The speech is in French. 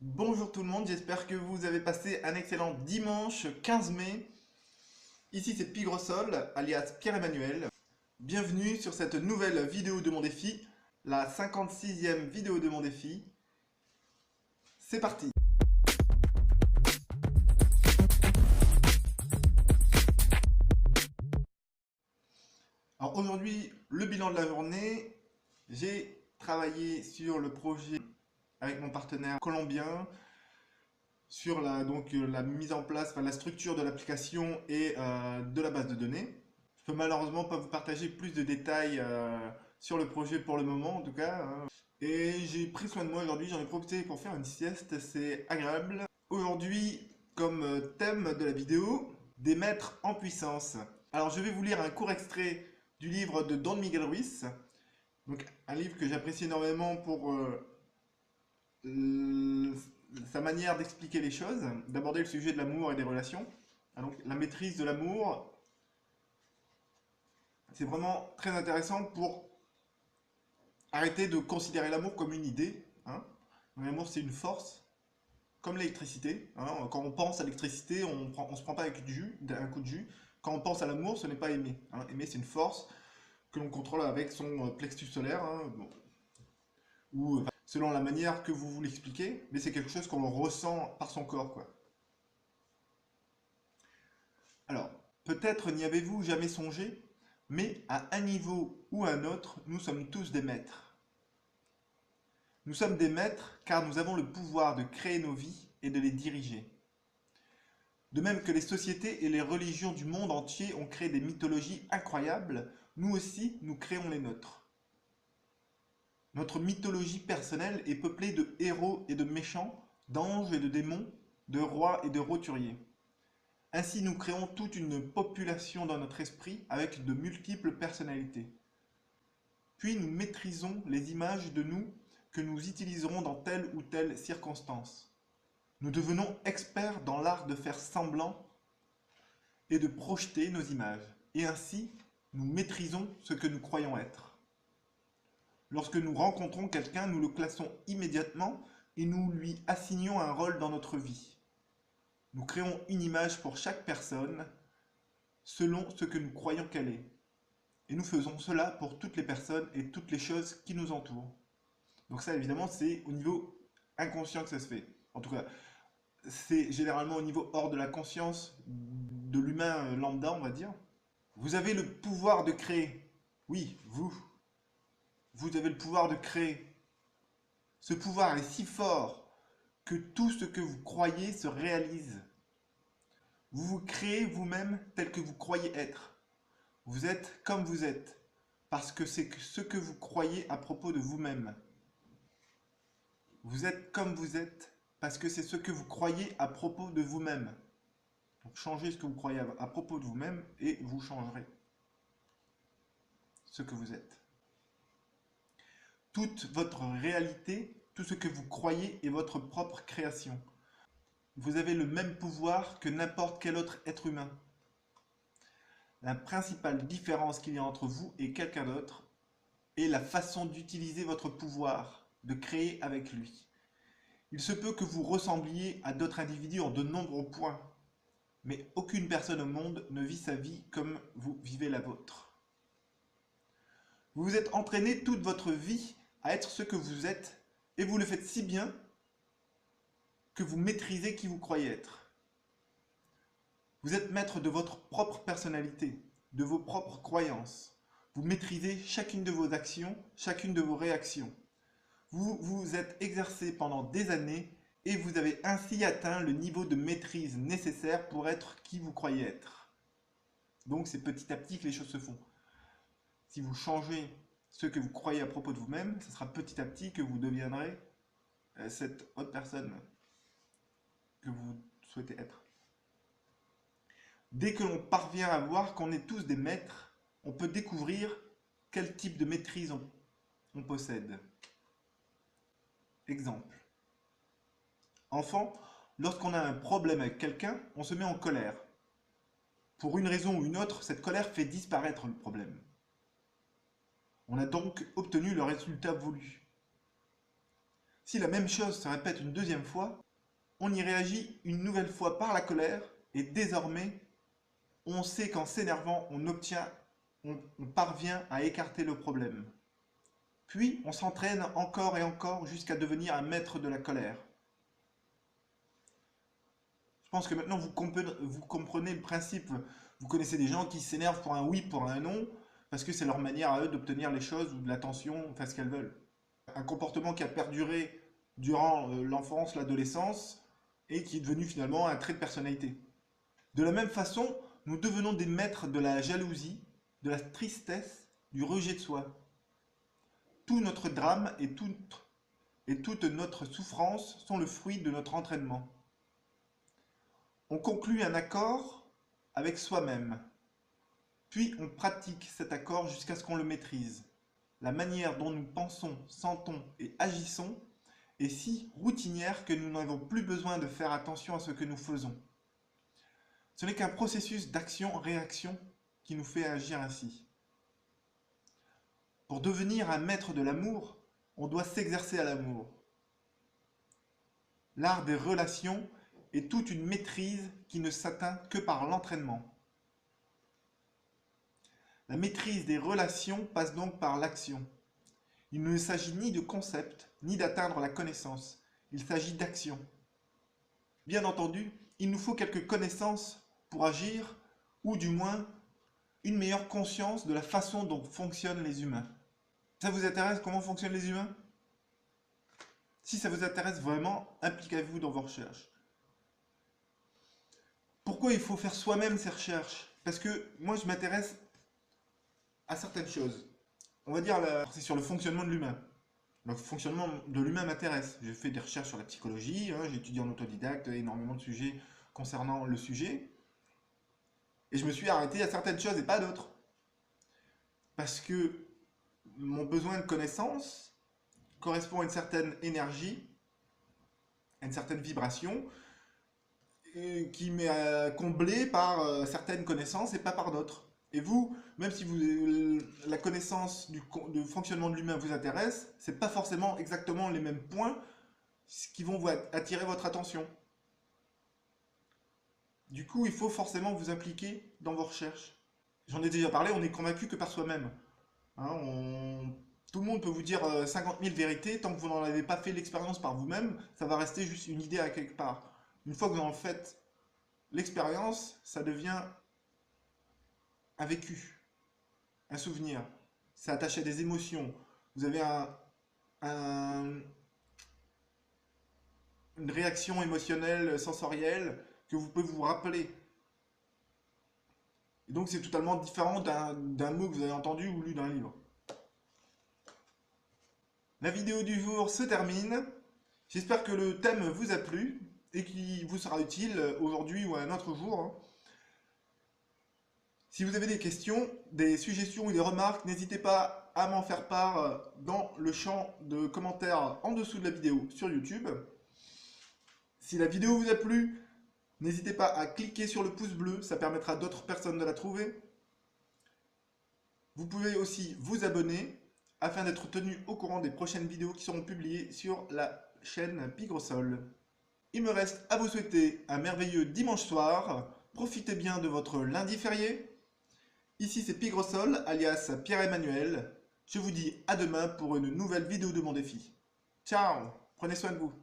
Bonjour tout le monde, j'espère que vous avez passé un excellent dimanche 15 mai. Ici c'est Pigrosol, alias Pierre-Emmanuel. Bienvenue sur cette nouvelle vidéo de mon défi, la 56e vidéo de mon défi. C'est parti! Alors aujourd'hui, le bilan de la journée, j'ai travaillé sur le projet avec mon partenaire colombien, sur la mise en place, enfin, la structure de l'application et de la base de données. Je peux malheureusement pas vous partager plus de détails sur le projet pour le moment en tout cas, hein. Et j'ai pris soin de moi aujourd'hui, j'en ai profité pour faire une sieste, c'est agréable. Aujourd'hui, comme thème de la vidéo, des maîtres en puissance. Alors je vais vous lire un court extrait du livre de Don Miguel Ruiz, donc un livre que j'apprécie énormément pour sa manière d'expliquer les choses, d'aborder le sujet de l'amour et des relations. Donc, la maîtrise de l'amour, c'est vraiment très intéressant pour arrêter de considérer l'amour comme une idée, hein. L'amour, c'est une force, comme l'électricité, hein. Quand on pense à l'électricité, on se prend pas avec un coup de jus. Quand on pense à l'amour, ce n'est pas aimer, hein. Aimer, c'est une force que l'on contrôle avec son plexus solaire, hein, bon, ou selon la manière que vous l'expliquez, mais c'est quelque chose qu'on ressent par son corps, quoi. Alors, peut-être n'y avez-vous jamais songé, mais à un niveau ou à un autre, nous sommes tous des maîtres. Nous sommes des maîtres car nous avons le pouvoir de créer nos vies et de les diriger. De même que les sociétés et les religions du monde entier ont créé des mythologies incroyables, nous aussi, nous créons les nôtres. Notre mythologie personnelle est peuplée de héros et de méchants, d'anges et de démons, de rois et de roturiers. Ainsi, nous créons toute une population dans notre esprit avec de multiples personnalités. Puis nous maîtrisons les images de nous que nous utiliserons dans telle ou telle circonstance. Nous devenons experts dans l'art de faire semblant et de projeter nos images. Et ainsi, nous maîtrisons ce que nous croyons être. Lorsque nous rencontrons quelqu'un, nous le classons immédiatement et nous lui assignons un rôle dans notre vie. Nous créons une image pour chaque personne selon ce que nous croyons qu'elle est. Et nous faisons cela pour toutes les personnes et toutes les choses qui nous entourent. Donc ça, évidemment, c'est au niveau inconscient que ça se fait. En tout cas, c'est généralement au niveau hors de la conscience de l'humain lambda, on va dire. Vous avez le pouvoir de créer. Oui, vous avez le pouvoir de créer. Ce pouvoir est si fort que tout ce que vous croyez se réalise. Vous vous créez vous-même tel que vous croyez être. Vous êtes comme vous êtes, parce que c'est ce que vous croyez à propos de vous-même. Vous êtes comme vous êtes, parce que c'est ce que vous croyez à propos de vous-même. Donc changez ce que vous croyez à propos de vous-même et vous changerez ce que vous êtes. Toute votre réalité, tout ce que vous croyez est votre propre création. Vous avez le même pouvoir que n'importe quel autre être humain. La principale différence qu'il y a entre vous et quelqu'un d'autre est la façon d'utiliser votre pouvoir, de créer avec lui. Il se peut que vous ressembliez à d'autres individus en de nombreux points, mais aucune personne au monde ne vit sa vie comme vous vivez la vôtre. Vous vous êtes entraîné toute votre vie à être ce que vous êtes, et vous le faites si bien que vous maîtrisez qui vous croyez être. Vous êtes maître de votre propre personnalité, de vos propres croyances. Vous maîtrisez chacune de vos actions, chacune de vos réactions. Vous vous êtes exercé pendant des années et vous avez ainsi atteint le niveau de maîtrise nécessaire pour être qui vous croyez être. Donc c'est petit à petit que les choses se font. Si vous changez ce que vous croyez à propos de vous-même, ce sera petit à petit que vous deviendrez cette autre personne que vous souhaitez être. Dès que l'on parvient à voir qu'on est tous des maîtres, on peut découvrir quel type de maîtrise on possède. Exemple. Enfant, lorsqu'on a un problème avec quelqu'un, on se met en colère. Pour une raison ou une autre, cette colère fait disparaître le problème. On a donc obtenu le résultat voulu. Si la même chose se répète une deuxième fois, on y réagit une nouvelle fois par la colère et désormais, on sait qu'en s'énervant, on parvient à écarter le problème. Puis, on s'entraîne encore et encore jusqu'à devenir un maître de la colère. Je pense que maintenant vous comprenez le principe. Vous connaissez des gens qui s'énervent pour un oui, pour un non, parce que c'est leur manière à eux d'obtenir les choses ou de l'attention, enfin ce qu'elles veulent. Un comportement qui a perduré durant l'enfance, l'adolescence, et qui est devenu finalement un trait de personnalité. De la même façon, nous devenons des maîtres de la jalousie, de la tristesse, du rejet de soi. Tout notre drame et toute notre souffrance sont le fruit de notre entraînement. On conclut un accord avec soi-même, puis on pratique cet accord jusqu'à ce qu'on le maîtrise. La manière dont nous pensons, sentons et agissons est si routinière que nous n'avons plus besoin de faire attention à ce que nous faisons. Ce n'est qu'un processus d'action-réaction qui nous fait agir ainsi. Pour devenir un maître de l'amour, on doit s'exercer à l'amour. L'art des relations est toute une maîtrise qui ne s'atteint que par l'entraînement. La maîtrise des relations passe donc par l'action. Il ne s'agit ni de concept, ni d'atteindre la connaissance. Il s'agit d'action. Bien entendu, il nous faut quelques connaissances pour agir, ou du moins une meilleure conscience de la façon dont fonctionnent les humains. Ça vous intéresse comment fonctionnent les humains? Si ça vous intéresse vraiment, impliquez-vous dans vos recherches. Pourquoi il faut faire soi-même ces recherches? Parce que moi je m'intéresse à certaines choses. On va dire, c'est sur le fonctionnement de l'humain. Le fonctionnement de l'humain m'intéresse. J'ai fait des recherches sur la psychologie, j'ai étudié en autodidacte énormément de sujets concernant le sujet. Et je me suis arrêté à certaines choses et pas à d'autres. Parce que mon besoin de connaissance correspond à une certaine énergie, à une certaine vibration, qui m'est comblée par certaines connaissances et pas par d'autres. Et vous, même si la connaissance du fonctionnement de l'humain vous intéresse, ce n'est pas forcément exactement les mêmes points qui vont attirer votre attention. Du coup, il faut forcément vous impliquer dans vos recherches. J'en ai déjà parlé, on est convaincu que par soi-même. Tout le monde peut vous dire 50 000 vérités, tant que vous n'en avez pas fait l'expérience par vous-même, ça va rester juste une idée à quelque part. Une fois que vous en faites l'expérience, ça devient un vécu, un souvenir. C'est attaché à des émotions. Vous avez une réaction émotionnelle, sensorielle, que vous pouvez vous rappeler. Et donc c'est totalement différent d'un mot que vous avez entendu ou lu d'un livre. La vidéo du jour se termine. J'espère que le thème vous a plu et qu'il vous sera utile aujourd'hui ou à un autre jour. Si vous avez des questions, des suggestions ou des remarques, n'hésitez pas à m'en faire part dans le champ de commentaires en dessous de la vidéo sur YouTube. Si la vidéo vous a plu, n'hésitez pas à cliquer sur le pouce bleu, ça permettra à d'autres personnes de la trouver. Vous pouvez aussi vous abonner afin d'être tenu au courant des prochaines vidéos qui seront publiées sur la chaîne Pigrosol. Il me reste à vous souhaiter un merveilleux dimanche soir. Profitez bien de votre lundi férié. Ici c'est Pigrosol, alias Pierre-Emmanuel. Je vous dis à demain pour une nouvelle vidéo de mon défi. Ciao, prenez soin de vous.